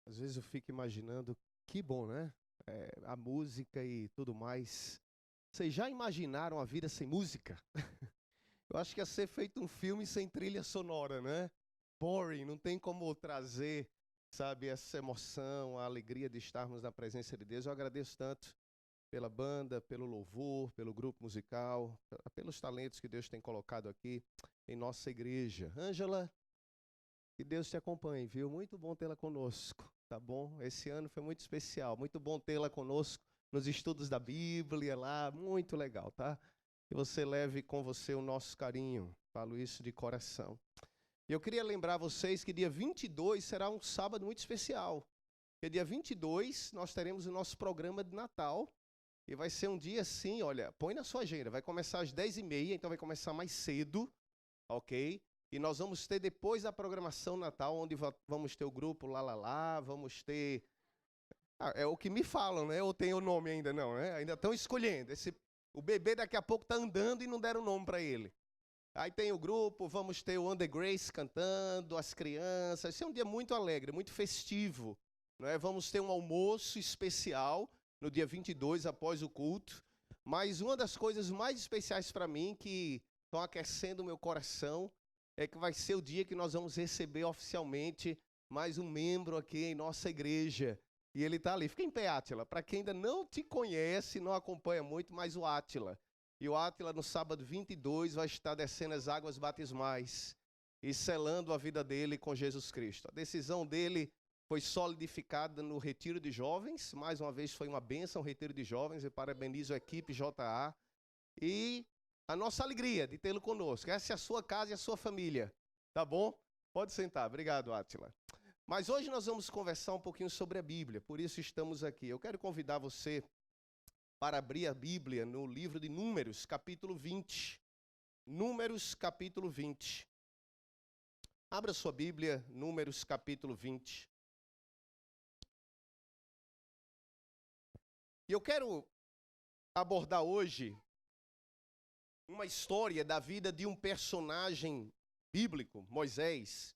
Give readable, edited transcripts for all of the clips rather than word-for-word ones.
Às vezes eu fico imaginando, que bom, né? A música e tudo mais. Vocês já imaginaram a vida sem música? Eu acho que ia ser feito um filme sem trilha sonora, né? Boring, não tem como trazer, sabe, essa emoção, a alegria de estarmos na presença de Deus. Eu agradeço tanto pela banda, pelo louvor, pelo grupo musical, pelos talentos que Deus tem colocado aqui em nossa igreja. Ângela, que Deus te acompanhe, viu? Muito bom tê-la conosco, tá bom? Esse ano foi muito especial, muito bom tê-la conosco nos estudos da Bíblia lá, muito legal, tá? Que você leve com você o nosso carinho, falo isso de coração. E eu queria lembrar vocês que dia 22 será um sábado muito especial. Porque dia 22 nós teremos o nosso programa de Natal, e vai ser um dia assim, olha, põe na sua agenda, vai começar às 10h30, então vai começar mais cedo, ok? E nós vamos ter depois da programação Natal, onde vamos ter o grupo Lá, vamos ter... é o que me falam, né? Ou tem o nome ainda não, né? Ainda estão escolhendo. O bebê daqui a pouco está andando e não deram nome para ele. Aí tem o grupo, vamos ter o Under Grace cantando, as crianças. Esse é um dia muito alegre, muito festivo, não é? Vamos ter um almoço especial no dia 22, após o culto. Mas uma das coisas mais especiais para mim, que estão aquecendo o meu coração, é que vai ser o dia que nós vamos receber oficialmente mais um membro aqui em nossa igreja. E ele está ali. Fica em pé, Átila. Para quem ainda não te conhece, não acompanha muito, mas o Átila. E o Átila, no sábado 22, vai estar descendo as águas batismais e selando a vida dele com Jesus Cristo. A decisão dele foi solidificada no Retiro de Jovens. Mais uma vez foi uma bênção o Retiro de Jovens. Eu parabenizo a equipe JA. E a nossa alegria de tê-lo conosco. Essa é a sua casa e a sua família. Tá bom? Pode sentar. Obrigado, Átila. Mas hoje nós vamos conversar um pouquinho sobre a Bíblia. Por isso estamos aqui. Eu quero convidar você para abrir a Bíblia no livro de Números, capítulo 20. Números, capítulo 20. Abra sua Bíblia, Números, capítulo 20. E eu quero abordar hoje uma história da vida de um personagem bíblico, Moisés.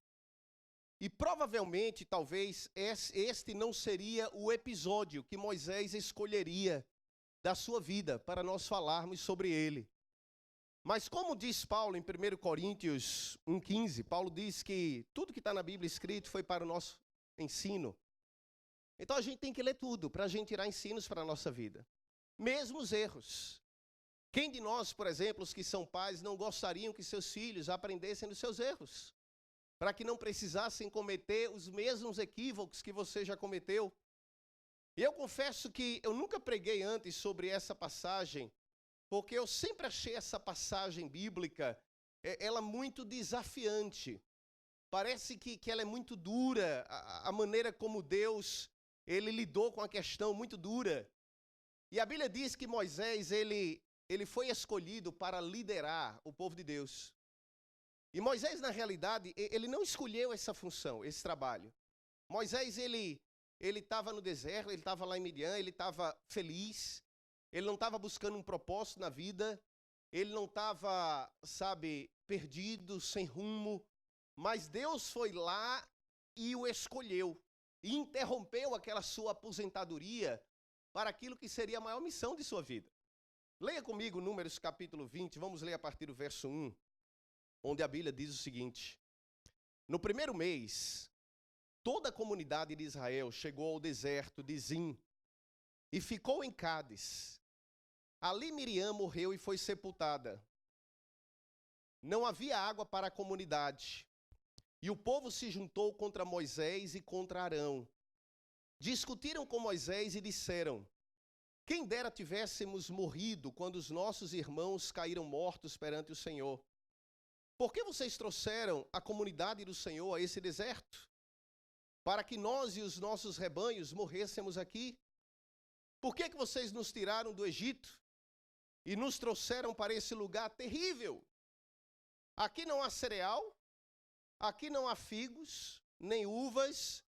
E provavelmente, talvez, este não seria o episódio que Moisés escolheria da sua vida para nós falarmos sobre ele. Mas como diz Paulo em 1 Coríntios 1,15, Paulo diz que tudo que está na Bíblia escrito foi para o nosso ensino. Então a gente tem que ler tudo para a gente tirar ensinos para a nossa vida. Mesmo os erros. Quem de nós, por exemplo, os que são pais, não gostariam que seus filhos aprendessem dos seus erros? Para que não precisassem cometer os mesmos equívocos que você já cometeu. E eu confesso que eu nunca preguei antes sobre essa passagem, porque eu sempre achei essa passagem bíblica, ela muito desafiante. Parece que ela é muito dura, a maneira como Deus, ele lidou com a questão muito dura. E a Bíblia diz que Moisés, ele foi escolhido para liderar o povo de Deus. E Moisés, na realidade, ele não escolheu essa função, esse trabalho. Moisés, ele estava no deserto, ele estava lá em Midian, ele estava feliz, ele não estava buscando um propósito na vida, ele não estava, sabe, perdido, sem rumo, mas Deus foi lá e o escolheu, e interrompeu aquela sua aposentadoria para aquilo que seria a maior missão de sua vida. Leia comigo Números capítulo 20, vamos ler a partir do verso 1, onde a Bíblia diz o seguinte: no primeiro mês, toda a comunidade de Israel chegou ao deserto de Zim e ficou em Cádiz. Ali Miriam morreu e foi sepultada. Não havia água para a comunidade. E o povo se juntou contra Moisés e contra Arão. Discutiram com Moisés e disseram: quem dera tivéssemos morrido quando os nossos irmãos caíram mortos perante o Senhor. Por que vocês trouxeram a comunidade do Senhor a esse deserto? Para que nós e os nossos rebanhos morrêssemos aqui? Por que vocês nos tiraram do Egito e nos trouxeram para esse lugar terrível? Aqui não há cereal, aqui não há figos, nem uvas,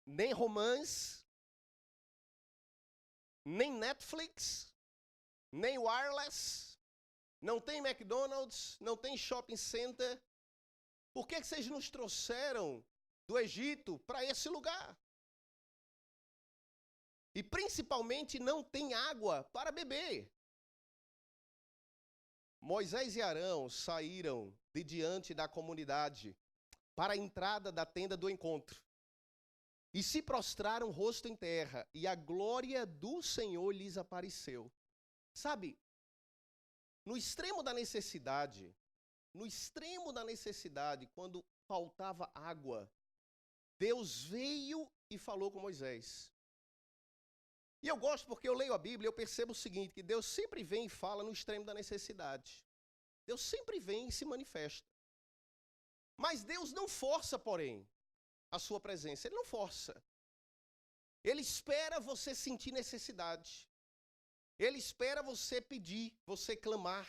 nem romãs, nem Netflix, nem wireless, não tem McDonald's, não tem shopping center. Por que vocês nos trouxeram do Egito para esse lugar? E principalmente não tem água para beber. Moisés e Arão saíram de diante da comunidade para a entrada da tenda do encontro. E se prostraram rosto em terra, e a glória do Senhor lhes apareceu. Sabe, no extremo da necessidade, quando faltava água, Deus veio e falou com Moisés. E eu gosto porque eu leio a Bíblia e eu percebo o seguinte, que Deus sempre vem e fala no extremo da necessidade. Deus sempre vem e se manifesta. Mas Deus não força, porém, a sua presença. Ele não força. Ele espera você sentir necessidade. Ele espera você pedir, você clamar.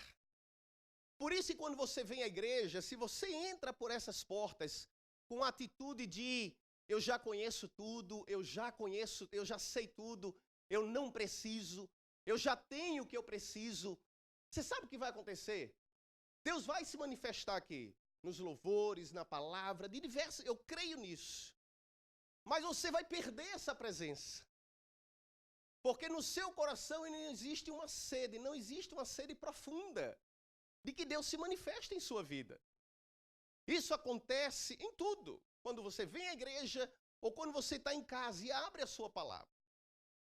Por isso, quando você vem à igreja, se você entra por essas portas com a atitude de eu já conheço tudo, eu já sei tudo, eu não preciso, eu já tenho o que eu preciso, você sabe o que vai acontecer? Deus vai se manifestar aqui, nos louvores, na palavra, de diversas, eu creio nisso. Mas você vai perder essa presença. Porque no seu coração não existe uma sede profunda de que Deus se manifeste em sua vida. Isso acontece em tudo. Quando você vem à igreja ou quando você está em casa e abre a sua palavra.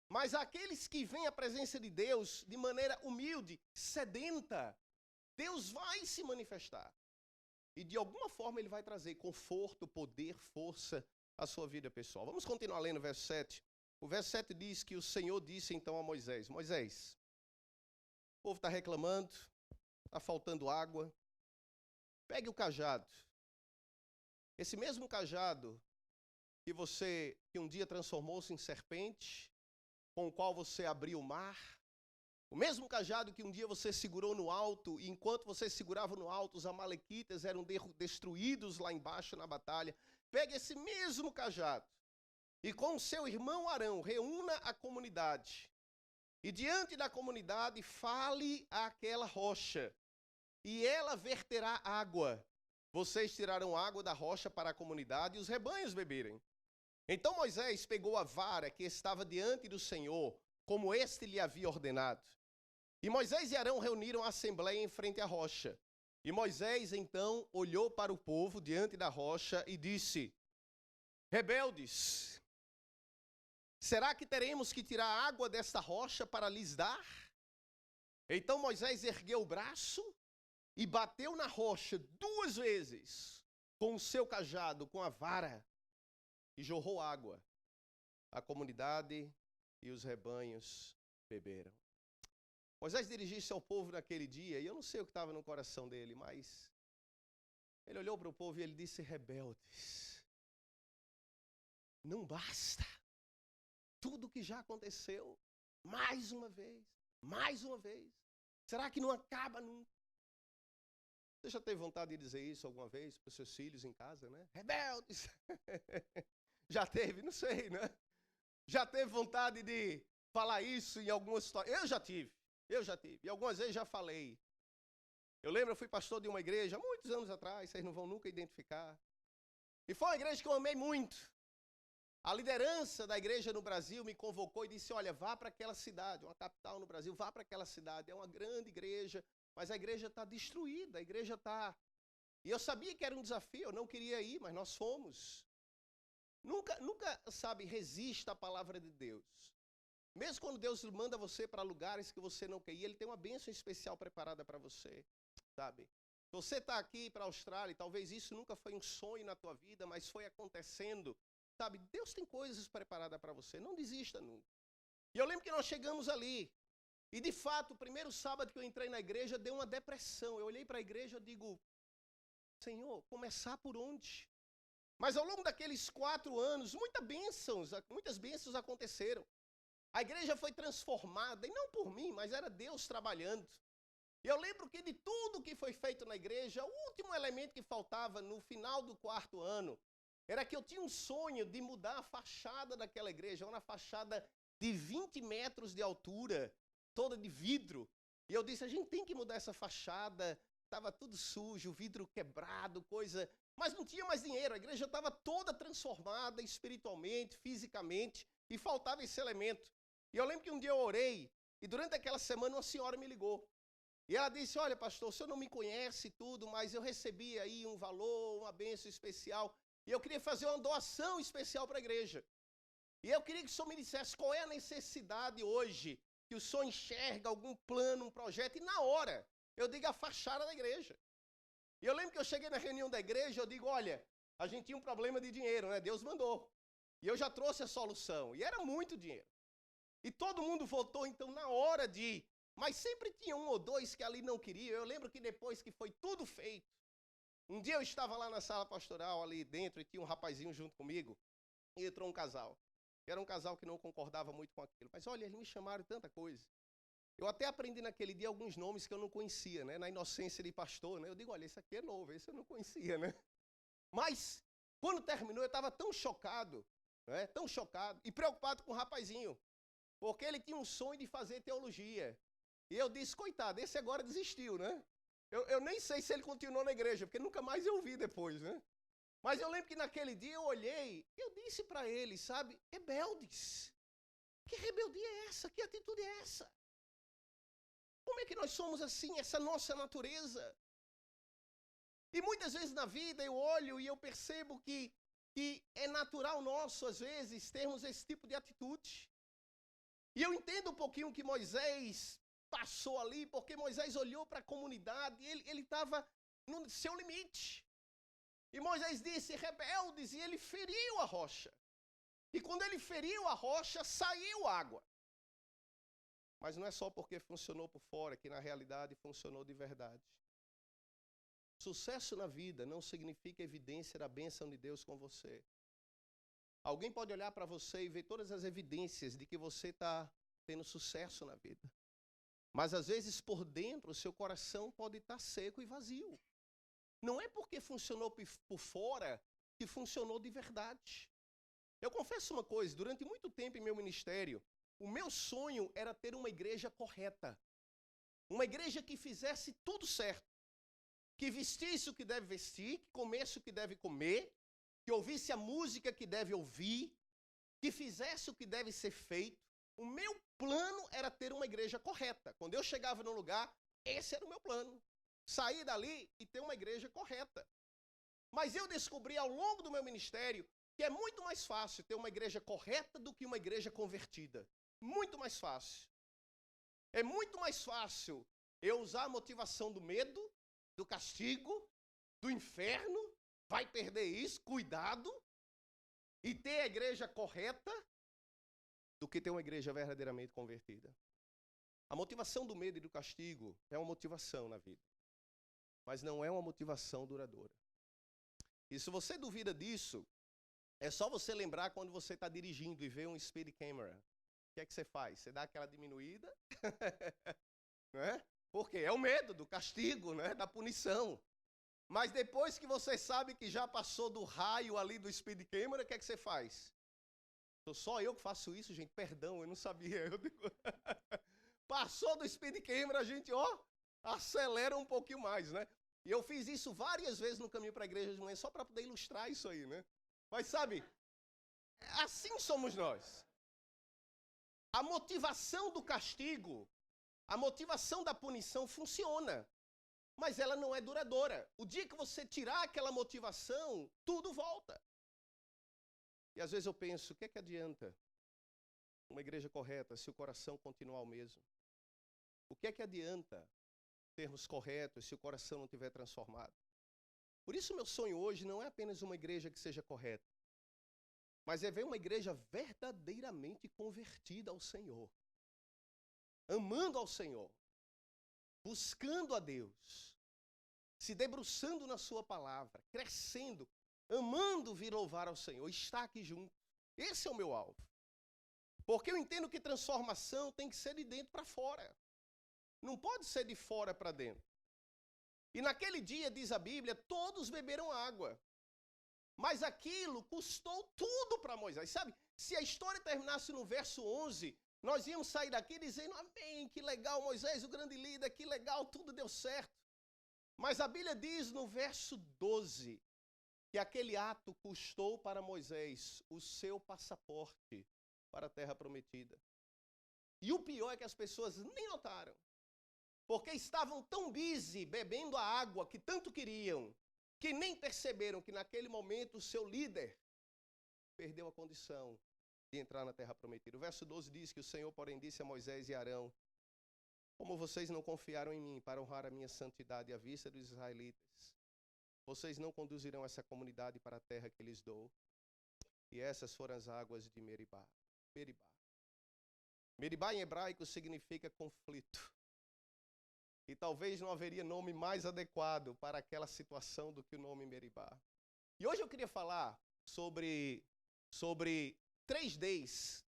Mas aqueles que vêm à presença de Deus de maneira humilde, sedenta, Deus vai se manifestar. E de alguma forma Ele vai trazer conforto, poder, força à sua vida pessoal. Vamos continuar lendo o verso 7. O verso 7 diz que o Senhor disse então a Moisés, Moisés, o povo está reclamando, está faltando água, pegue o cajado. Esse mesmo cajado que um dia transformou-se em serpente, com o qual você abriu o mar, o mesmo cajado que um dia você segurou no alto, e enquanto você segurava no alto, os amalequitas eram destruídos lá embaixo na batalha. Pegue esse mesmo cajado e com seu irmão Arão, reúna a comunidade. E diante da comunidade, fale àquela rocha, e ela verterá água. Vocês tirarão água da rocha para a comunidade e os rebanhos beberem. Então Moisés pegou a vara que estava diante do Senhor, como este lhe havia ordenado. E Moisés e Arão reuniram a assembleia em frente à rocha. E Moisés então olhou para o povo diante da rocha e disse, rebeldes, será que teremos que tirar água desta rocha para lhes dar? Então Moisés ergueu o braço e bateu na rocha 2 vezes com o seu cajado, com a vara, e jorrou água. A comunidade e os rebanhos beberam. Moisés dirigiu-se ao povo naquele dia, e eu não sei o que estava no coração dele, mas ele olhou para o povo e ele disse, rebeldes, não basta tudo que já aconteceu, mais uma vez, será que não acaba nunca? Você já teve vontade de dizer isso alguma vez para os seus filhos em casa, né? Rebeldes! Já teve? Não sei, né? Já teve vontade de falar isso em algumas situações? Eu já tive. E algumas vezes já falei. Eu lembro, eu fui pastor de uma igreja, muitos anos atrás, vocês não vão nunca identificar. E foi uma igreja que eu amei muito. A liderança da igreja no Brasil me convocou e disse, olha, vá para aquela cidade, uma capital no Brasil, vá para aquela cidade. É uma grande igreja, mas a igreja está destruída, a igreja está... E eu sabia que era um desafio, eu não queria ir, mas nós fomos. Nunca, sabe, resista à palavra de Deus. Mesmo quando Deus manda você para lugares que você não quer ir, Ele tem uma bênção especial preparada para você, sabe? Se você está aqui para a Austrália, talvez isso nunca foi um sonho na tua vida, mas foi acontecendo, sabe? Deus tem coisas preparadas para você, não desista nunca. E eu lembro que nós chegamos ali, e de fato, o primeiro sábado que eu entrei na igreja, deu uma depressão. Eu olhei para a igreja e digo, Senhor, começar por onde? Mas ao longo daqueles 4 anos, muitas bênçãos aconteceram. A igreja foi transformada, e não por mim, mas era Deus trabalhando. E eu lembro que de tudo que foi feito na igreja, o último elemento que faltava no final do 4º ano, era que eu tinha um sonho de mudar a fachada daquela igreja, uma fachada de 20 metros de altura, toda de vidro. E eu disse, a gente tem que mudar essa fachada, estava tudo sujo, vidro quebrado, coisa Mas não tinha mais dinheiro, a igreja estava toda transformada espiritualmente, fisicamente, e faltava esse elemento. E eu lembro que um dia eu orei, e durante aquela semana uma senhora me ligou. E ela disse, olha pastor, o senhor não me conhece e tudo, mas eu recebi aí um valor, uma bênção especial, e eu queria fazer uma doação especial para a igreja. E eu queria que o senhor me dissesse qual é a necessidade hoje, que o senhor enxerga algum plano, um projeto, e na hora eu digo a fachada da igreja. E eu lembro que eu cheguei na reunião da igreja, eu digo, olha, a gente tinha um problema de dinheiro, né? Deus mandou. E eu já trouxe a solução, e era muito dinheiro. E todo mundo votou, então, na hora de ir. Mas sempre tinha um ou dois que ali não queriam. Eu lembro que depois que foi tudo feito, um dia eu estava lá na sala pastoral, ali dentro, e tinha um rapazinho junto comigo, e entrou um casal. Era um casal que não concordava muito com aquilo. Mas olha, eles me chamaram tanta coisa. Eu até aprendi naquele dia alguns nomes que eu não conhecia, né? Na inocência de pastor, né? Eu digo, olha, esse aqui é novo, esse eu não conhecia, né? Mas, quando terminou, eu estava tão chocado, né? Tão chocado e preocupado com o rapazinho. Porque ele tinha um sonho de fazer teologia. E eu disse, coitado, esse agora desistiu, né? Eu nem sei se ele continuou na igreja, porque nunca mais eu vi depois, né? Mas eu lembro que naquele dia eu olhei e eu disse para ele, sabe, rebeldes. Que rebeldia é essa? Que atitude é essa? Como é que nós somos assim, essa nossa natureza? E muitas vezes na vida eu olho e eu percebo que é natural nosso, às vezes, termos esse tipo de atitude. E eu entendo um pouquinho que Moisés passou ali, porque Moisés olhou para a comunidade e ele estava no seu limite. E Moisés disse, rebeldes, e ele feriu a rocha. E quando ele feriu a rocha, saiu água. Mas não é só porque funcionou por fora, que na realidade funcionou de verdade. Sucesso na vida não significa evidência da bênção de Deus com você. Alguém pode olhar para você e ver todas as evidências de que você está tendo sucesso na vida. Mas às vezes por dentro o seu coração pode estar seco e vazio. Não é porque funcionou por fora que funcionou de verdade. Eu confesso uma coisa, durante muito tempo em meu ministério, o meu sonho era ter uma igreja correta. Uma igreja que fizesse tudo certo. Que vestisse o que deve vestir, que comesse o que deve comer, que ouvisse a música que deve ouvir, que fizesse o que deve ser feito. O meu plano era ter uma igreja correta. Quando eu chegava num lugar, esse era o meu plano. Sair dali e ter uma igreja correta. Mas eu descobri ao longo do meu ministério que é muito mais fácil ter uma igreja correta do que uma igreja convertida. Muito mais fácil. É muito mais fácil eu usar a motivação do medo, do castigo, do inferno, vai perder isso, cuidado, e ter a igreja correta, do que ter uma igreja verdadeiramente convertida. A motivação do medo e do castigo é uma motivação na vida, mas não é uma motivação duradoura. E se você duvida disso, é só você lembrar quando você está dirigindo e vê um speed camera. O que é que você faz? Você dá aquela diminuída, não é? Porque é o medo do castigo, né? Da punição. Mas depois que você sabe que já passou do raio ali do speed camera, o que é que você faz? Sou só eu que faço isso, gente? Perdão, eu não sabia. Eu digo... Passou do speed camera, a gente, acelera um pouquinho mais, né? E eu fiz isso várias vezes no caminho para a igreja de manhã, só para poder ilustrar isso aí, né? Mas sabe, assim somos nós. A motivação do castigo, a motivação da punição funciona, mas ela não é duradoura. O dia que você tirar aquela motivação, tudo volta. E às vezes eu penso, o que é que adianta uma igreja correta se o coração continuar o mesmo? O que é que adianta termos corretos se o coração não estiver transformado? Por isso meu sonho hoje não é apenas uma igreja que seja correta, mas é ver uma igreja verdadeiramente convertida ao Senhor. Amando ao Senhor, buscando a Deus, se debruçando na sua palavra, crescendo, amando vir louvar ao Senhor, estar aqui junto. Esse é o meu alvo. Porque eu entendo que transformação tem que ser de dentro para fora. Não pode ser de fora para dentro. E naquele dia, diz a Bíblia, todos beberam água. Mas aquilo custou tudo para Moisés. Sabe, se a história terminasse no verso 11, nós íamos sair daqui dizendo, amém, que legal, Moisés, o grande líder, que legal, tudo deu certo. Mas a Bíblia diz no verso 12, que aquele ato custou para Moisés o seu passaporte para a terra prometida. E o pior é que as pessoas nem notaram, porque estavam tão busy bebendo a água que tanto queriam, que nem perceberam que naquele momento o seu líder perdeu a condição de entrar na terra prometida. O verso 12 diz que o Senhor, porém, disse a Moisés e Arão: como vocês não confiaram em mim para honrar a minha santidade à vista dos israelitas, vocês não conduzirão essa comunidade para a terra que lhes dou. E essas foram as águas de Meribá. Meribá. Meribá em hebraico significa conflito. E talvez não haveria nome mais adequado para aquela situação do que o nome Meribá. E hoje eu queria falar sobre 3Ds,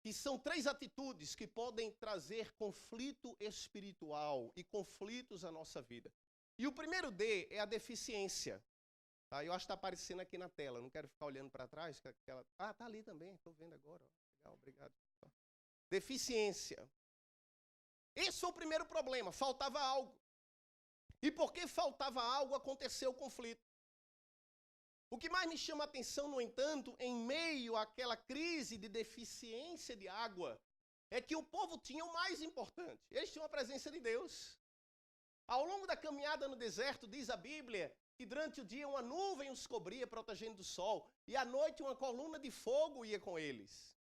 que são 3 atitudes que podem trazer conflito espiritual e conflitos à nossa vida. E o primeiro D é a deficiência. Tá? Eu acho que está aparecendo aqui na tela, não quero ficar olhando para trás. Está ali também, estou vendo agora. Legal, obrigado. Deficiência. Esse foi o primeiro problema, faltava algo. E porque faltava algo, aconteceu o conflito. O que mais me chama a atenção, no entanto, em meio àquela crise de deficiência de água, é que o povo tinha o mais importante. Eles tinham a presença de Deus. Ao longo da caminhada no deserto, diz a Bíblia, que durante o dia uma nuvem os cobria, protegendo do sol, e à noite uma coluna de fogo ia com eles.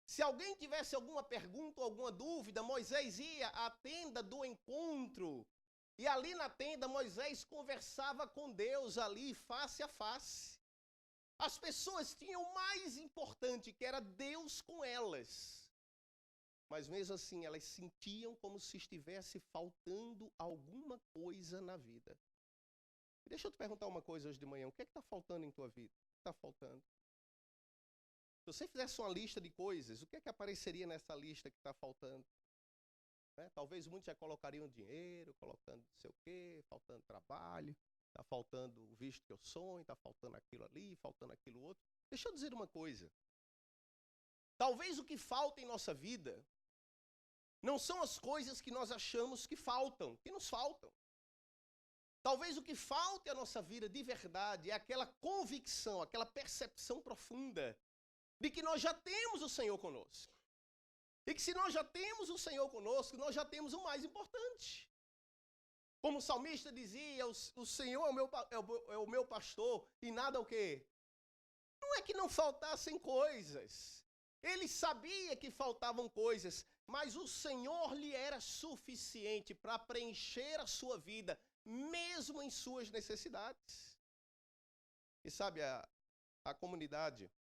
Se alguém tivesse alguma pergunta ou alguma dúvida, Moisés ia à tenda do encontro. E ali na tenda, Moisés conversava com Deus ali, face a face. As pessoas tinham o mais importante, que era Deus com elas. Mas mesmo assim, elas sentiam como se estivesse faltando alguma coisa na vida. Deixa eu te perguntar uma coisa hoje de manhã. O que é que está faltando em tua vida? O que está faltando? Se você fizesse uma lista de coisas, o que é que apareceria nessa lista que está faltando? Talvez muitos já colocariam dinheiro, colocando não sei o quê, faltando trabalho, está faltando o visto que eu sonho, está faltando aquilo ali, faltando aquilo outro. Deixa eu dizer uma coisa. Talvez o que falta em nossa vida não são as coisas que nós achamos que faltam, que nos faltam. Talvez o que falta à nossa vida de verdade é aquela convicção, aquela percepção profunda de que nós já temos o Senhor conosco. E que se nós já temos o Senhor conosco, nós já temos o mais importante. Como o salmista dizia, o Senhor é o meu pastor e nada o quê? Não é que não faltassem coisas. Ele sabia que faltavam coisas, mas o Senhor lhe era suficiente para preencher a sua vida, mesmo em suas necessidades. E sabe, a comunidade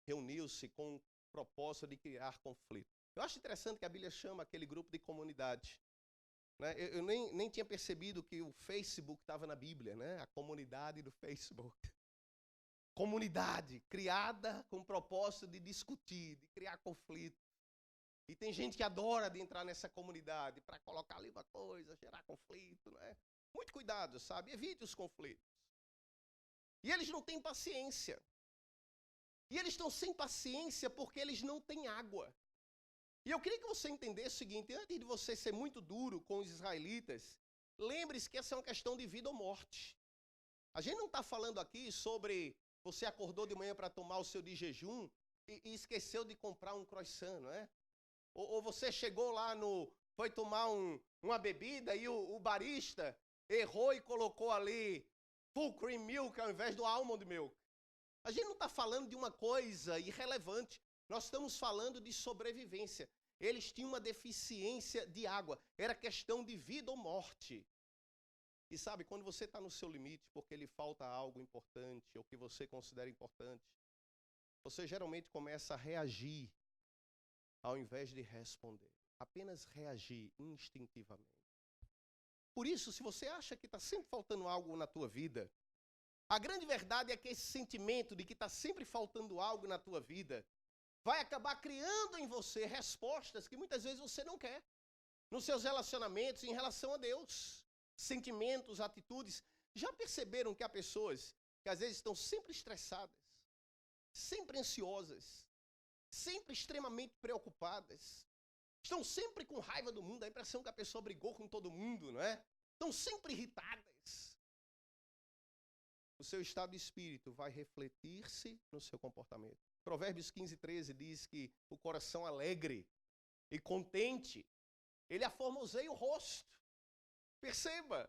reuniu-se com o propósito de criar conflito. Eu acho interessante que a Bíblia chama aquele grupo de comunidade. Né? Eu nem tinha percebido que o Facebook estava na Bíblia, né? A comunidade do Facebook. Comunidade criada com o propósito de discutir, de criar conflito. E tem gente que adora de entrar nessa comunidade para colocar ali uma coisa, gerar conflito, né? Muito cuidado, sabe? Evite os conflitos. E eles não têm paciência. E eles estão sem paciência porque eles não têm água. E eu queria que você entendesse o seguinte: antes de você ser muito duro com os israelitas, lembre-se que essa é uma questão de vida ou morte. A gente não está falando aqui sobre você acordou de manhã para tomar o seu de jejum e esqueceu de comprar um croissant, não é? Ou você chegou lá foi tomar uma bebida e o barista errou e colocou ali full cream milk ao invés do almond milk. A gente não está falando de uma coisa irrelevante. Nós estamos falando de sobrevivência. Eles tinham uma deficiência de água. Era questão de vida ou morte. E sabe, quando você está no seu limite porque lhe falta algo importante ou que você considera importante, você geralmente começa a reagir ao invés de responder. Apenas reagir instintivamente. Por isso, se você acha que está sempre faltando algo na tua vida, a grande verdade é que esse sentimento de que está sempre faltando algo na tua vida vai acabar criando em você respostas que muitas vezes você não quer. Nos seus relacionamentos, em relação a Deus. Sentimentos, atitudes. Já perceberam que há pessoas que às vezes estão sempre estressadas, sempre ansiosas, sempre extremamente preocupadas, estão sempre com raiva do mundo, a impressão que a pessoa brigou com todo mundo, não é? Estão sempre irritadas. o seu estado de espírito vai refletir-se no seu comportamento. Provérbios 15:13 diz que o coração alegre e contente, ele aformoseia o rosto. Perceba,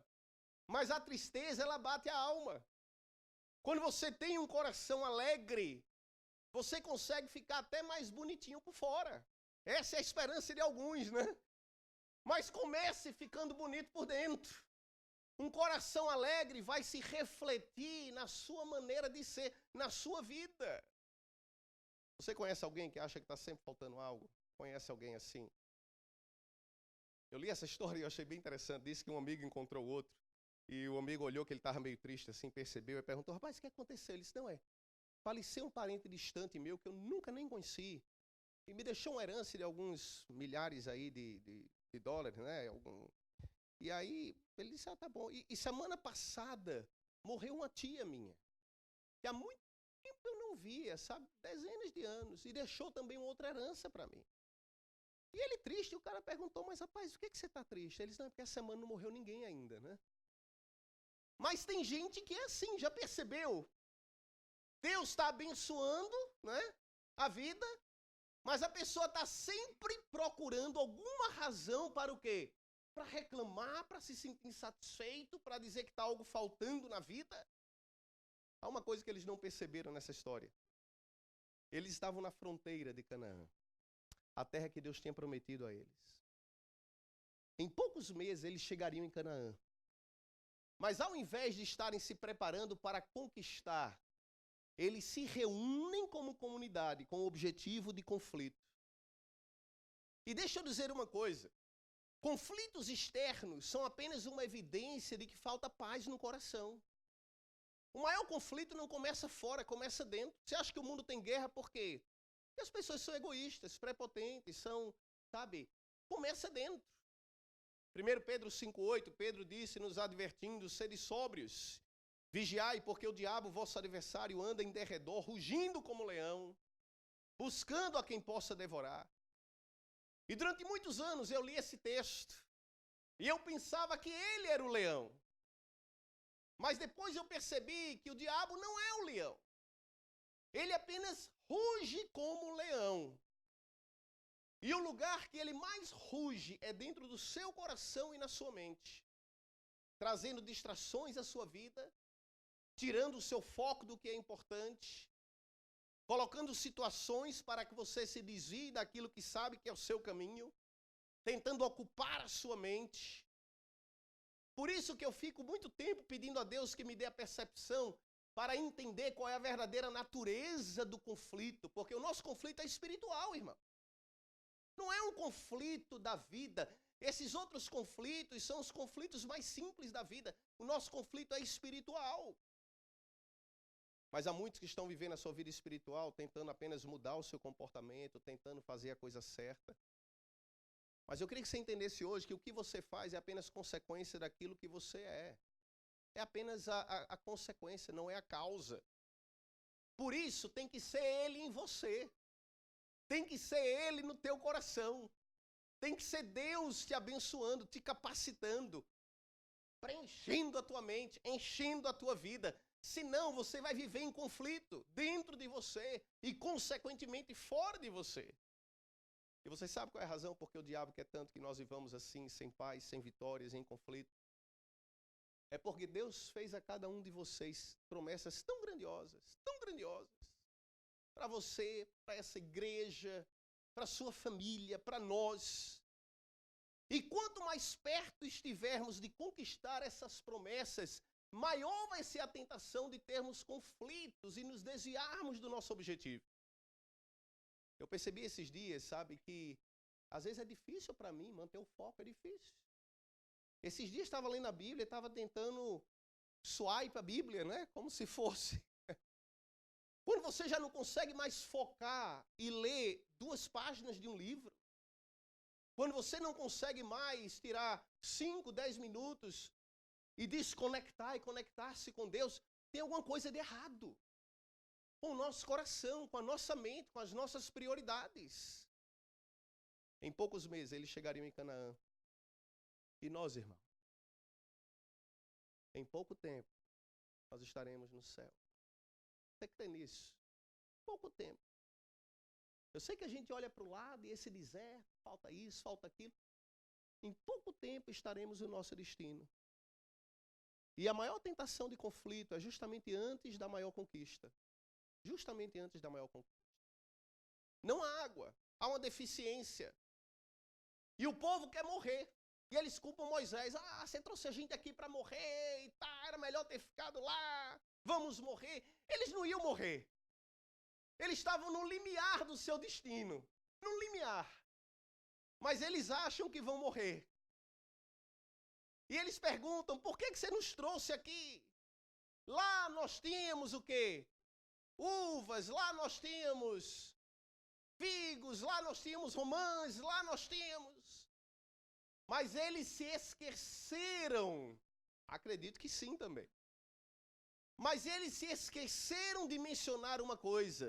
mas a tristeza, ela bate a alma. Quando você tem um coração alegre, você consegue ficar até mais bonitinho por fora. Essa é a esperança de alguns, né? Mas comece ficando bonito por dentro. Um coração alegre vai se refletir na sua maneira de ser, na sua vida. Você conhece alguém que acha que está sempre faltando algo? Conhece alguém assim? Eu li essa história e eu achei bem interessante. Disse que um amigo encontrou outro. E o amigo olhou que ele estava meio triste, assim, percebeu e perguntou: rapaz, o que aconteceu? Ele disse: não, faleceu um parente distante meu que eu nunca nem conheci. E me deixou uma herança de alguns milhares aí de dólares, né? E aí ele disse: ah, tá bom. E semana passada morreu uma tia minha, que há muito tempo eu não via, sabe? Dezenas de anos. E deixou também uma outra herança para mim. E ele triste, o cara perguntou: mas rapaz, por que você está triste? Ele disse: não, é porque essa semana não morreu ninguém ainda, né? Mas tem gente que é assim, já percebeu? Deus está abençoando, né, a vida, mas a pessoa está sempre procurando alguma razão para o quê? Para reclamar, para se sentir insatisfeito, para dizer que está algo faltando na vida. Há uma coisa que eles não perceberam nessa história. Eles estavam na fronteira de Canaã, a terra que Deus tinha prometido a eles. Em poucos meses eles chegariam em Canaã. Mas ao invés de estarem se preparando para conquistar, eles se reúnem como comunidade com o objetivo de conflito. E deixa eu dizer uma coisa: conflitos externos são apenas uma evidência de que falta paz no coração. O maior conflito não começa fora, começa dentro. Você acha que o mundo tem guerra por quê? Porque as pessoas são egoístas, prepotentes, sabe? Começa dentro. 1 Pedro 5,8, Pedro disse, nos advertindo: sede sóbrios, vigiai, porque o diabo, vosso adversário, anda em derredor, rugindo como leão, buscando a quem possa devorar. E durante muitos anos eu li esse texto, e eu pensava que ele era o leão. Mas depois eu percebi que o diabo não é o leão. Ele apenas ruge como leão. E o lugar que ele mais ruge é dentro do seu coração e na sua mente, trazendo distrações à sua vida, tirando o seu foco do que é importante, colocando situações para que você se desvie daquilo que sabe que é o seu caminho, tentando ocupar a sua mente. Por isso que eu fico muito tempo pedindo a Deus que me dê a percepção para entender qual é a verdadeira natureza do conflito, porque o nosso conflito é espiritual, irmão. Não é um conflito da vida. Esses outros conflitos são os conflitos mais simples da vida. O nosso conflito é espiritual. Mas há muitos que estão vivendo a sua vida espiritual, tentando apenas mudar o seu comportamento, tentando fazer a coisa certa. Mas eu queria que você entendesse hoje que o que você faz é apenas consequência daquilo que você é. É apenas a consequência, não é a causa. Por isso, tem que ser Ele em você. Tem que ser Ele no teu coração. Tem que ser Deus te abençoando, te capacitando, preenchendo a tua mente, enchendo a tua vida. Senão você vai viver em conflito dentro de você e, consequentemente, fora de você. E você sabe qual é a razão porque o diabo quer tanto que nós vivamos assim, sem paz, sem vitórias, em conflito? É porque Deus fez a cada um de vocês promessas tão grandiosas, para você, para essa igreja, para sua família, para nós. E quanto mais perto estivermos de conquistar essas promessas, maior vai ser a tentação de termos conflitos e nos desviarmos do nosso objetivo. Eu percebi esses dias, sabe, que às vezes é difícil para mim manter o foco, é difícil. Esses dias estava lendo a Bíblia, estava tentando swipe a Bíblia, né, como se fosse. Quando você já não consegue mais focar e ler 2 páginas de um livro, quando você não consegue mais tirar 5, 10 minutos e desconectar e conectar-se com Deus, tem alguma coisa de errado com o nosso coração, com a nossa mente, com as nossas prioridades. Em poucos meses eles chegariam em Canaã. E nós, irmão, em pouco tempo, nós estaremos no céu. Você crê nisso? Pouco tempo. Eu sei que a gente olha para o lado e esse deserto, falta isso, falta aquilo. Em pouco tempo estaremos no nosso destino. E a maior tentação de conflito é justamente antes da maior conquista. Justamente antes da maior conquista. Não há água, há uma deficiência. E o povo quer morrer. E eles culpam Moisés. Ah, você trouxe a gente aqui para morrer e tá, era melhor ter ficado lá. Vamos morrer. Eles não iam morrer. Eles estavam no limiar do seu destino. No limiar. Mas eles acham que vão morrer. E eles perguntam, por que você nos trouxe aqui? Lá nós tínhamos o quê? Uvas, lá nós tínhamos figos, lá nós tínhamos romãs, lá nós tínhamos. Mas eles se esqueceram. Acredito que sim também. Mas eles se esqueceram de mencionar uma coisa.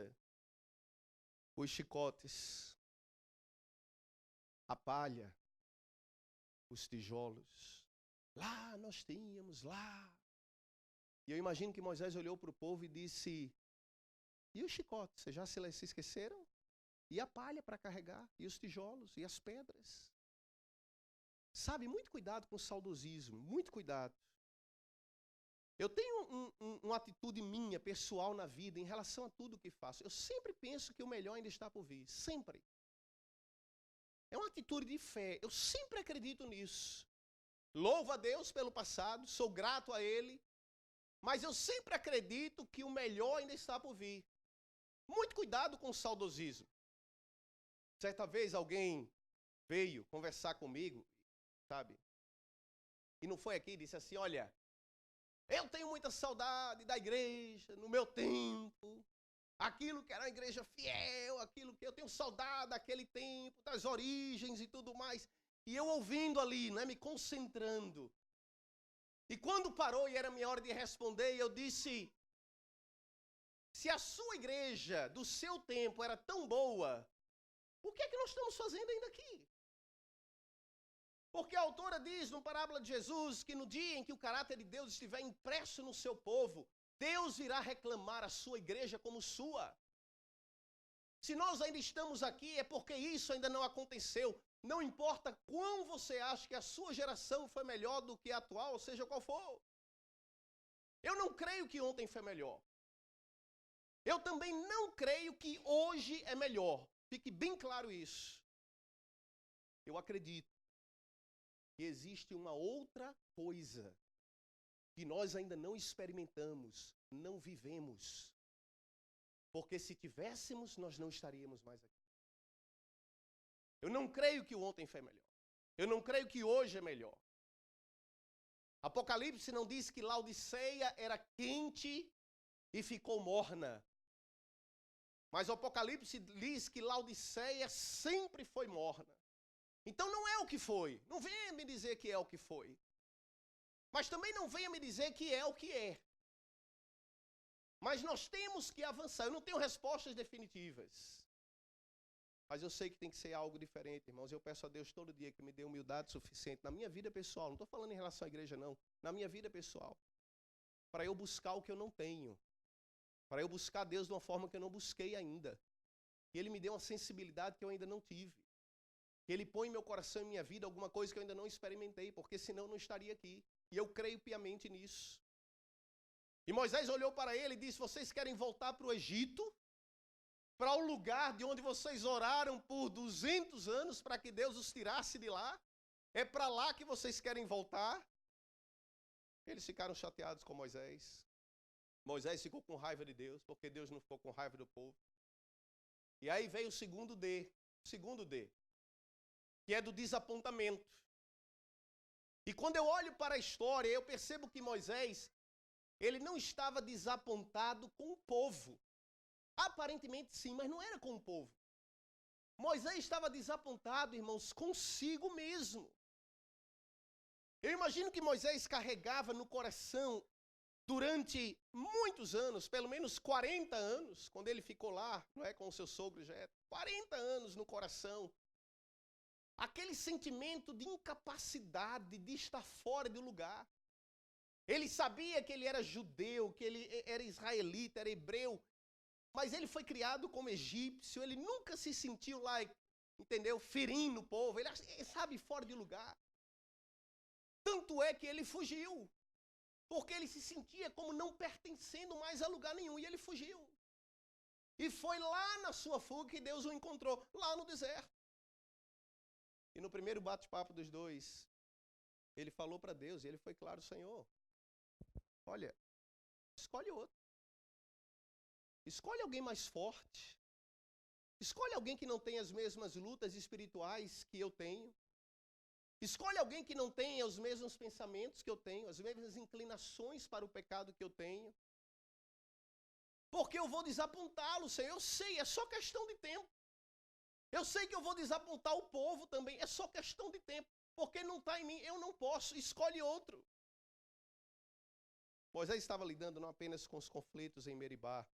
Os chicotes, a palha, os tijolos. Lá nós tínhamos, lá. E eu imagino que Moisés olhou para o povo e disse, e os chicotes, vocês já se esqueceram? E a palha para carregar, e os tijolos, e as pedras. Sabe, muito cuidado com o saudosismo, muito cuidado. Eu tenho uma atitude minha, pessoal na vida, em relação a tudo que faço. Eu sempre penso que o melhor ainda está por vir, sempre. É uma atitude de fé, eu sempre acredito nisso. Louvo a Deus pelo passado, sou grato a Ele, mas eu sempre acredito que o melhor ainda está por vir. Muito cuidado com o saudosismo. Certa vez alguém veio conversar comigo, sabe? E não foi aqui, disse assim, olha, eu tenho muita saudade da igreja, no meu tempo, aquilo que era uma igreja fiel, aquilo que eu tenho saudade daquele tempo, das origens e tudo mais. E eu ouvindo ali, né, me concentrando. E quando parou e era minha hora de responder, eu disse, se a sua igreja do seu tempo era tão boa, o que é que nós estamos fazendo ainda aqui? Porque a autora diz, no Parábola de Jesus, que no dia em que o caráter de Deus estiver impresso no seu povo, Deus irá reclamar a sua igreja como sua. Se nós ainda estamos aqui, é porque isso ainda não aconteceu. Não importa quão você acha que a sua geração foi melhor do que a atual, seja qual for. Eu não creio que ontem foi melhor. Eu também não creio que hoje é melhor. Fique bem claro isso. Eu acredito que existe uma outra coisa que nós ainda não experimentamos, não vivemos. Porque se tivéssemos, nós não estaríamos mais aqui. Eu não creio que o ontem foi melhor. Eu não creio que hoje é melhor. Apocalipse não diz que Laodiceia era quente e ficou morna. Mas o Apocalipse diz que Laodiceia sempre foi morna. Então não é o que foi. Não venha me dizer que é o que foi. Mas também não venha me dizer que é o que é. Mas nós temos que avançar. Eu não tenho respostas definitivas. Mas eu sei que tem que ser algo diferente, irmãos. Eu peço a Deus todo dia que me dê humildade suficiente na minha vida pessoal. Não estou falando em relação à igreja, não. Na minha vida pessoal. Para eu buscar o que eu não tenho. Para eu buscar Deus de uma forma que eu não busquei ainda. Que Ele me dê uma sensibilidade que eu ainda não tive. Que Ele põe em meu coração e em minha vida alguma coisa que eu ainda não experimentei. Porque senão eu não estaria aqui. E eu creio piamente nisso. E Moisés olhou para ele e disse, vocês querem voltar para o Egito? Para o lugar de onde vocês oraram por 200 anos para que Deus os tirasse de lá? É para lá que vocês querem voltar? Eles ficaram chateados com Moisés. Moisés ficou com raiva de Deus, porque Deus não ficou com raiva do povo. E aí veio o segundo D, que é do desapontamento. E quando eu olho para a história, eu percebo que Moisés, ele não estava desapontado com o povo. Aparentemente sim, mas não era com o povo. Moisés estava desapontado, irmãos, consigo mesmo. Eu imagino que Moisés carregava no coração, durante muitos anos, pelo menos 40 anos, quando ele ficou lá, não é, com o seu sogro Jetro, 40 anos no coração, aquele sentimento de incapacidade de estar fora do lugar. Ele sabia que ele era judeu, que ele era israelita, era hebreu. Mas ele foi criado como egípcio, ele nunca se sentiu lá, entendeu, ferindo o povo. Ele, sabe, fora de lugar. Tanto é que ele fugiu. Porque ele se sentia como não pertencendo mais a lugar nenhum. E ele fugiu. E foi lá na sua fuga que Deus o encontrou, lá no deserto. E no primeiro bate-papo dos dois, ele falou para Deus, e ele foi claro: Senhor, olha, escolhe outro. Escolhe alguém mais forte. Escolhe alguém que não tenha as mesmas lutas espirituais que eu tenho. Escolhe alguém que não tenha os mesmos pensamentos que eu tenho, as mesmas inclinações para o pecado que eu tenho. Porque eu vou desapontá-lo, Senhor. Eu sei, é só questão de tempo. Eu sei que eu vou desapontar o povo também, é só questão de tempo. Porque não está em mim, eu não posso, escolhe outro. Moisés estava lidando não apenas com os conflitos em Meribá,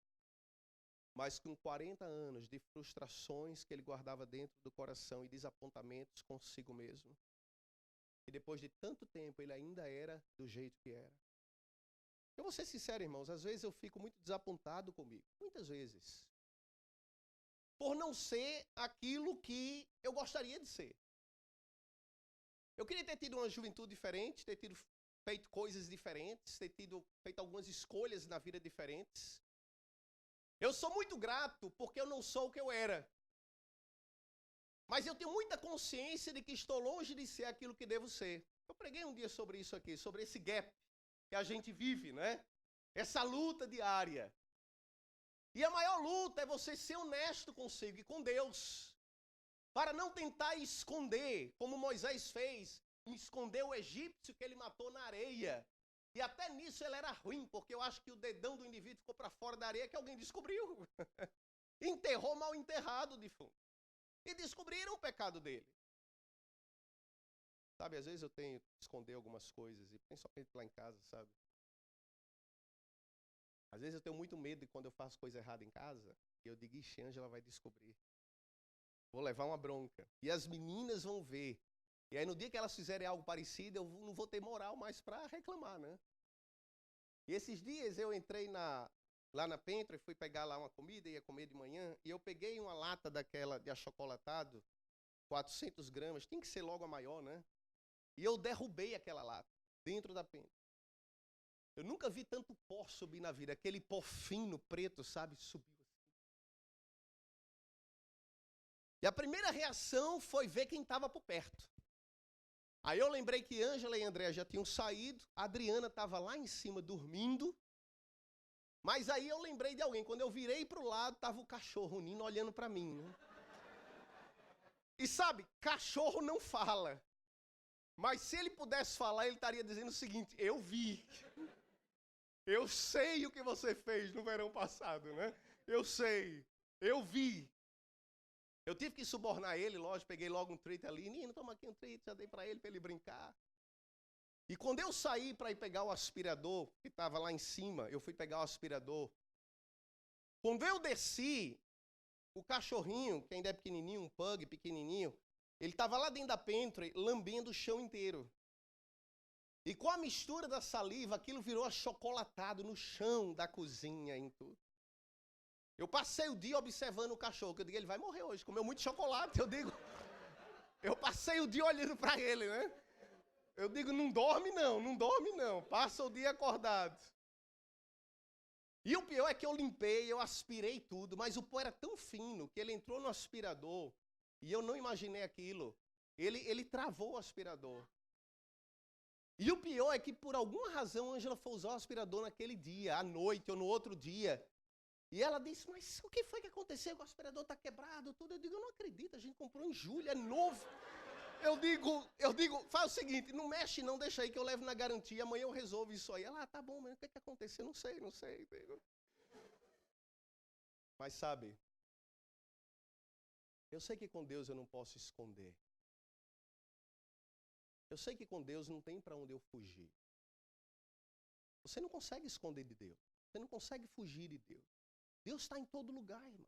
mas com 40 anos de frustrações que ele guardava dentro do coração e desapontamentos consigo mesmo. E depois de tanto tempo, ele ainda era do jeito que era. Eu vou ser sincero, irmãos, às vezes eu fico muito desapontado comigo, muitas vezes, por não ser aquilo que eu gostaria de ser. Eu queria ter tido uma juventude diferente, ter feito coisas diferentes, ter feito algumas escolhas na vida diferentes. Eu sou muito grato porque eu não sou o que eu era. Mas eu tenho muita consciência de que estou longe de ser aquilo que devo ser. Eu preguei um dia sobre isso aqui, sobre esse gap que a gente vive, né? Essa luta diária. E a maior luta é você ser honesto consigo e com Deus. Para não tentar esconder, como Moisés fez, esconder o egípcio que ele matou na areia. E até nisso ele era ruim, porque eu acho que o dedão do indivíduo ficou para fora da areia que alguém descobriu. Enterrou mal enterrado o defunto. E descobriram o pecado dele. Sabe, às vezes eu tenho que esconder algumas coisas, e principalmente lá em casa, sabe? Às vezes eu tenho muito medo de quando eu faço coisa errada em casa, e eu digo: ixi, Ângela vai descobrir. Vou levar uma bronca. E as meninas vão ver. E aí no dia que elas fizerem algo parecido, eu não vou ter moral mais para reclamar, né? E esses dias eu entrei lá na Pentra e fui pegar lá uma comida, ia comer de manhã, e eu peguei uma lata daquela de achocolatado, 400 gramas, tinha que ser logo a maior, né? E eu derrubei aquela lata dentro da Pentra. Eu nunca vi tanto pó subir na vida, aquele pó fino, preto, sabe? Subiu assim. E a primeira reação foi ver quem estava por perto. Aí eu lembrei que Ângela e André já tinham saído, a Adriana estava lá em cima dormindo, mas aí eu lembrei de alguém. Quando eu virei para o lado, estava o cachorro Nino olhando para mim, né? E sabe, cachorro não fala. Mas se ele pudesse falar, ele estaria dizendo o seguinte: eu vi. Eu sei o que você fez no verão passado, né? Eu sei. Eu vi. Eu tive que subornar ele, lógico, peguei logo um treat ali. Nino, toma aqui um treat, já dei para ele brincar. E quando eu saí para ir pegar o aspirador, que estava lá em cima, eu fui pegar o aspirador. Quando eu desci, o cachorrinho, que ainda é pequenininho, um pug pequenininho, ele estava lá dentro da pantry, lambendo o chão inteiro. E com a mistura da saliva, aquilo virou achocolatado no chão da cozinha, em tudo. Eu passei o dia observando o cachorro, que eu digo: ele vai morrer hoje, comeu muito chocolate, eu passei o dia olhando para ele, né? Eu digo: não dorme não, passa o dia acordado. E o pior é que eu limpei, eu aspirei tudo, mas o pó era tão fino que ele entrou no aspirador e eu não imaginei aquilo. Ele travou o aspirador. E o pior é que por alguma razão a Ângela foi usar o aspirador naquele dia, à noite ou no outro dia. E ela disse: mas o que foi que aconteceu? O aspirador está quebrado, tudo. Eu digo: eu não acredito, a gente comprou em julho, é novo. Eu digo, faz o seguinte, não mexe não, deixa aí que eu levo na garantia, amanhã eu resolvo isso aí. Ela: tá bom, mas o que aconteceu? Não sei. Digo. Mas sabe, eu sei que com Deus eu não posso esconder. Eu sei que com Deus não tem para onde eu fugir. Você não consegue esconder de Deus. Você não consegue fugir de Deus. Deus está em todo lugar, irmão.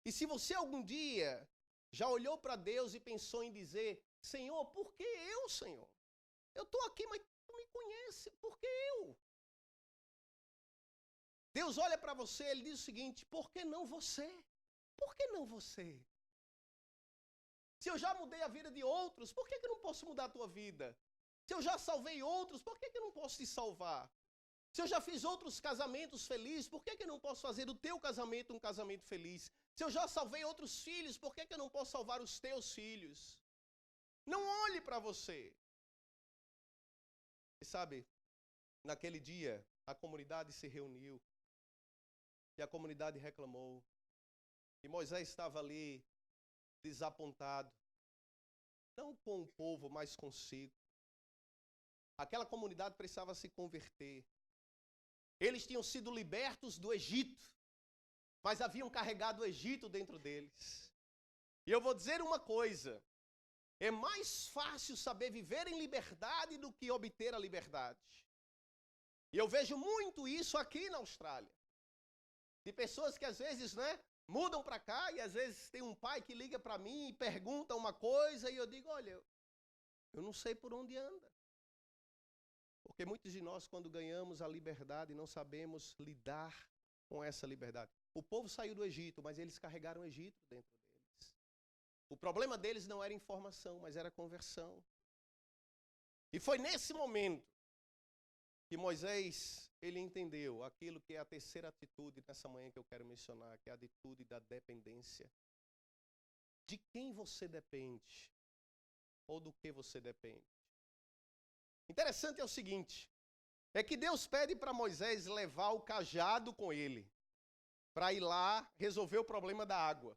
E se você algum dia já olhou para Deus e pensou em dizer: Senhor, por que eu, Senhor? Eu estou aqui, mas tu me conhece, por que eu? Deus olha para você, ele diz o seguinte: por que não você? Por que não você? Se eu já mudei a vida de outros, por que eu não posso mudar a tua vida? Se eu já salvei outros, por que eu não posso te salvar? Se eu já fiz outros casamentos felizes, por que eu não posso fazer do teu casamento um casamento feliz? Se eu já salvei outros filhos, por que eu não posso salvar os teus filhos? Não olhe para você. E sabe, naquele dia, a comunidade se reuniu. E a comunidade reclamou. E Moisés estava ali, desapontado. Não com o povo, mas consigo. Aquela comunidade precisava se converter. Eles tinham sido libertos do Egito, mas haviam carregado o Egito dentro deles. E eu vou dizer uma coisa: é mais fácil saber viver em liberdade do que obter a liberdade. E eu vejo muito isso aqui na Austrália. De pessoas que às vezes, mudam para cá e às vezes tem um pai que liga para mim e pergunta uma coisa e eu digo: olha, eu não sei por onde anda. Porque muitos de nós, quando ganhamos a liberdade, não sabemos lidar com essa liberdade. O povo saiu do Egito, mas eles carregaram o Egito dentro deles. O problema deles não era informação, mas era conversão. E foi nesse momento que Moisés, ele entendeu aquilo que é a terceira atitude nessa manhã que eu quero mencionar, que é a atitude da dependência. De quem você depende? Ou do que você depende? Interessante é o seguinte, é que Deus pede para Moisés levar o cajado com ele, para ir lá resolver o problema da água.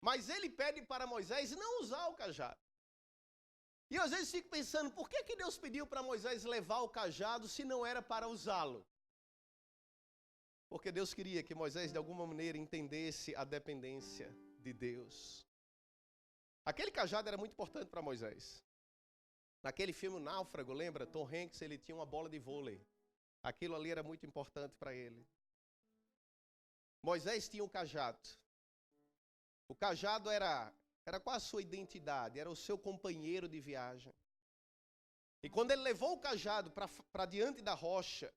Mas ele pede para Moisés não usar o cajado. E eu às vezes fico pensando, por que Deus pediu para Moisés levar o cajado se não era para usá-lo? Porque Deus queria que Moisés de alguma maneira entendesse a dependência de Deus. Aquele cajado era muito importante para Moisés. Naquele filme Náufrago, lembra? Tom Hanks, ele tinha uma bola de vôlei. Aquilo ali era muito importante para ele. Moisés tinha um cajado. O cajado era qual a sua identidade? Era o seu companheiro de viagem. E quando ele levou o cajado para diante da rocha,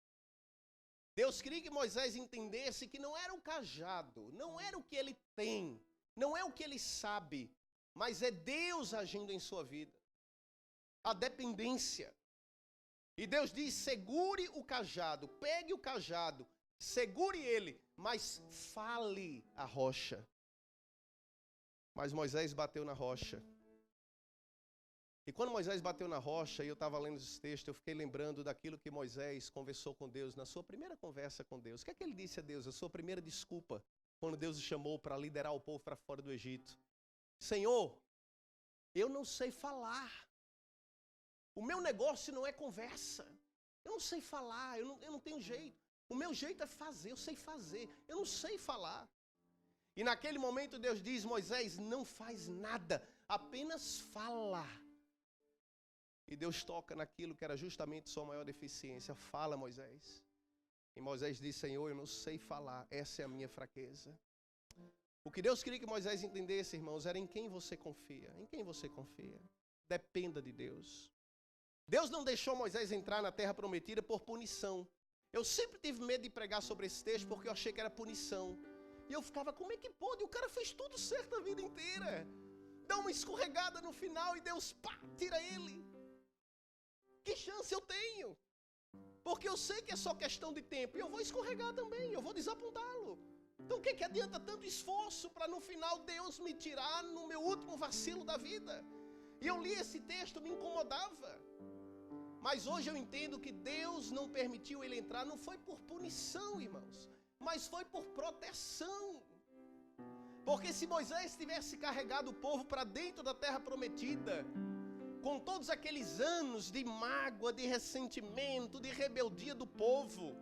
Deus queria que Moisés entendesse que não era o cajado, não era o que ele tem, não é o que ele sabe, mas é Deus agindo em sua vida. A dependência. E Deus diz: segure o cajado, pegue o cajado, segure ele, mas fale a rocha. Mas Moisés bateu na rocha. E quando Moisés bateu na rocha, e eu estava lendo esse texto, eu fiquei lembrando daquilo que Moisés conversou com Deus, na sua primeira conversa com Deus. O que é que ele disse a Deus? A sua primeira desculpa, quando Deus o chamou para liderar o povo para fora do Egito. Senhor, eu não sei falar. O meu negócio não é conversa. Eu não sei falar, eu não tenho jeito. O meu jeito é fazer, eu sei fazer. Eu não sei falar. E naquele momento Deus diz: Moisés, não faz nada, apenas fala. E Deus toca naquilo que era justamente sua maior deficiência. Fala, Moisés. E Moisés diz: Senhor, eu não sei falar, essa é a minha fraqueza. O que Deus queria que Moisés entendesse, irmãos, era em quem você confia. Em quem você confia. Dependa de Deus. Deus não deixou Moisés entrar na terra prometida por punição. Eu sempre tive medo de pregar sobre esse texto porque eu achei que era punição. E eu ficava: como é que pode? O cara fez tudo certo a vida inteira. Dá uma escorregada no final e Deus, tira ele. Que chance eu tenho? Porque eu sei que é só questão de tempo. E eu vou escorregar também, eu vou desapontá-lo. Então o que adianta tanto esforço para no final Deus me tirar no meu último vacilo da vida? E eu li esse texto, me incomodava. Mas hoje eu entendo que Deus não permitiu ele entrar, não foi por punição, irmãos, mas foi por proteção. Porque se Moisés tivesse carregado o povo para dentro da terra prometida, com todos aqueles anos de mágoa, de ressentimento, de rebeldia do povo,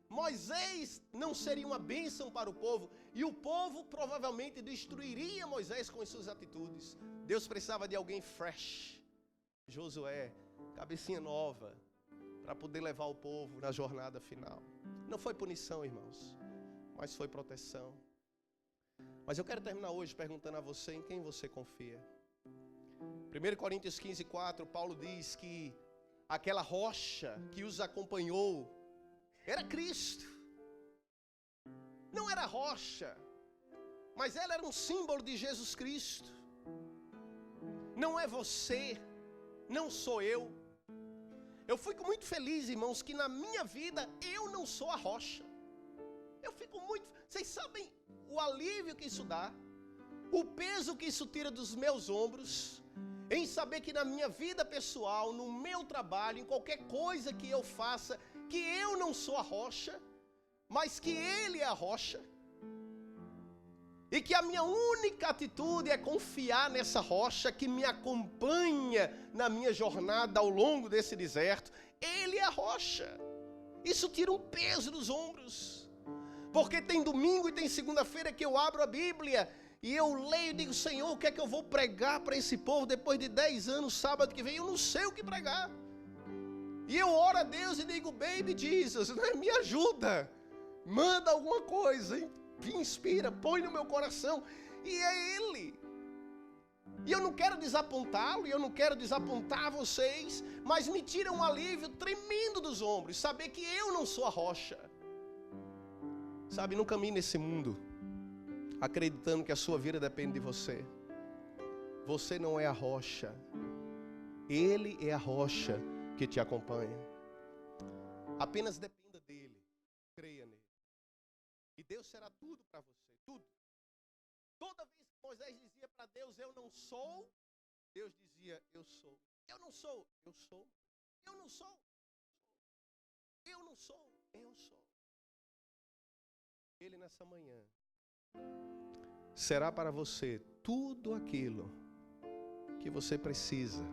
Moisés não seria uma bênção para o povo, e o povo provavelmente destruiria Moisés com as suas atitudes. Deus precisava de alguém fresh, Josué, cabecinha nova, para poder levar o povo na jornada final. Não foi punição, irmãos, mas foi proteção. Mas eu quero terminar hoje perguntando a você em quem você confia. 1 Coríntios 15:4, Paulo diz que aquela rocha que os acompanhou era Cristo. Não era rocha, mas ela era um símbolo de Jesus Cristo. Não é você, não sou eu. Eu fico muito feliz, irmãos, que na minha vida eu não sou a rocha. Eu fico muito... Vocês sabem o alívio que isso dá? O peso que isso tira dos meus ombros, em saber que na minha vida pessoal, no meu trabalho, em qualquer coisa que eu faça, que eu não sou a rocha, mas que Ele é a rocha. E que a minha única atitude é confiar nessa rocha que me acompanha na minha jornada ao longo desse deserto. Ele é a rocha. Isso tira um peso dos ombros. Porque tem domingo e tem segunda-feira que eu abro a Bíblia e eu leio e digo: Senhor, o que é que eu vou pregar para esse povo depois de 10 anos, sábado que vem? Eu não sei o que pregar. E eu oro a Deus e digo: Baby Jesus, né? Me ajuda. Manda alguma coisa, hein? Que inspira, põe no meu coração. E é Ele. E eu não quero desapontá-lo, e eu não quero desapontar vocês, mas me tira um alívio tremendo dos ombros, saber que eu não sou a rocha. Sabe, não caminhe nesse mundo acreditando que a sua vida depende de você. Você não é a rocha. Ele é a rocha que te acompanha. Apenas dependa dele. Creia nele. E Deus será tudo para você. Tudo. Toda vez que Moisés dizia para Deus: eu não sou, Deus dizia: eu sou. Eu não sou, eu sou. Eu não sou, eu não sou, eu sou. Ele nessa manhã será para você tudo aquilo que você precisa,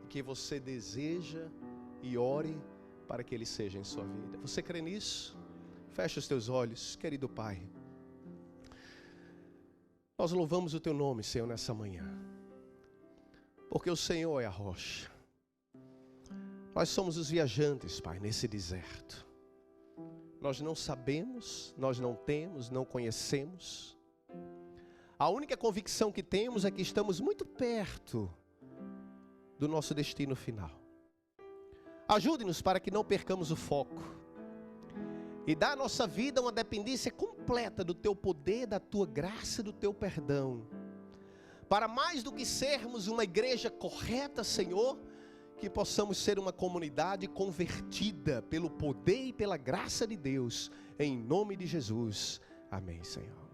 que você deseja, e ore para que Ele seja em sua vida. Você crê nisso? Fecha os teus olhos, querido Pai. Nós louvamos o Teu nome, Senhor, nessa manhã, porque o Senhor é a rocha. Nós somos os viajantes, Pai, nesse deserto. Nós não sabemos, nós não temos, não conhecemos. A única convicção que temos é que estamos muito perto do nosso destino final. Ajude-nos para que não percamos o foco e dá à nossa vida uma dependência completa do Teu poder, da Tua graça e do Teu perdão. Para mais do que sermos uma igreja correta, Senhor, que possamos ser uma comunidade convertida pelo poder e pela graça de Deus, em nome de Jesus. Amém, Senhor.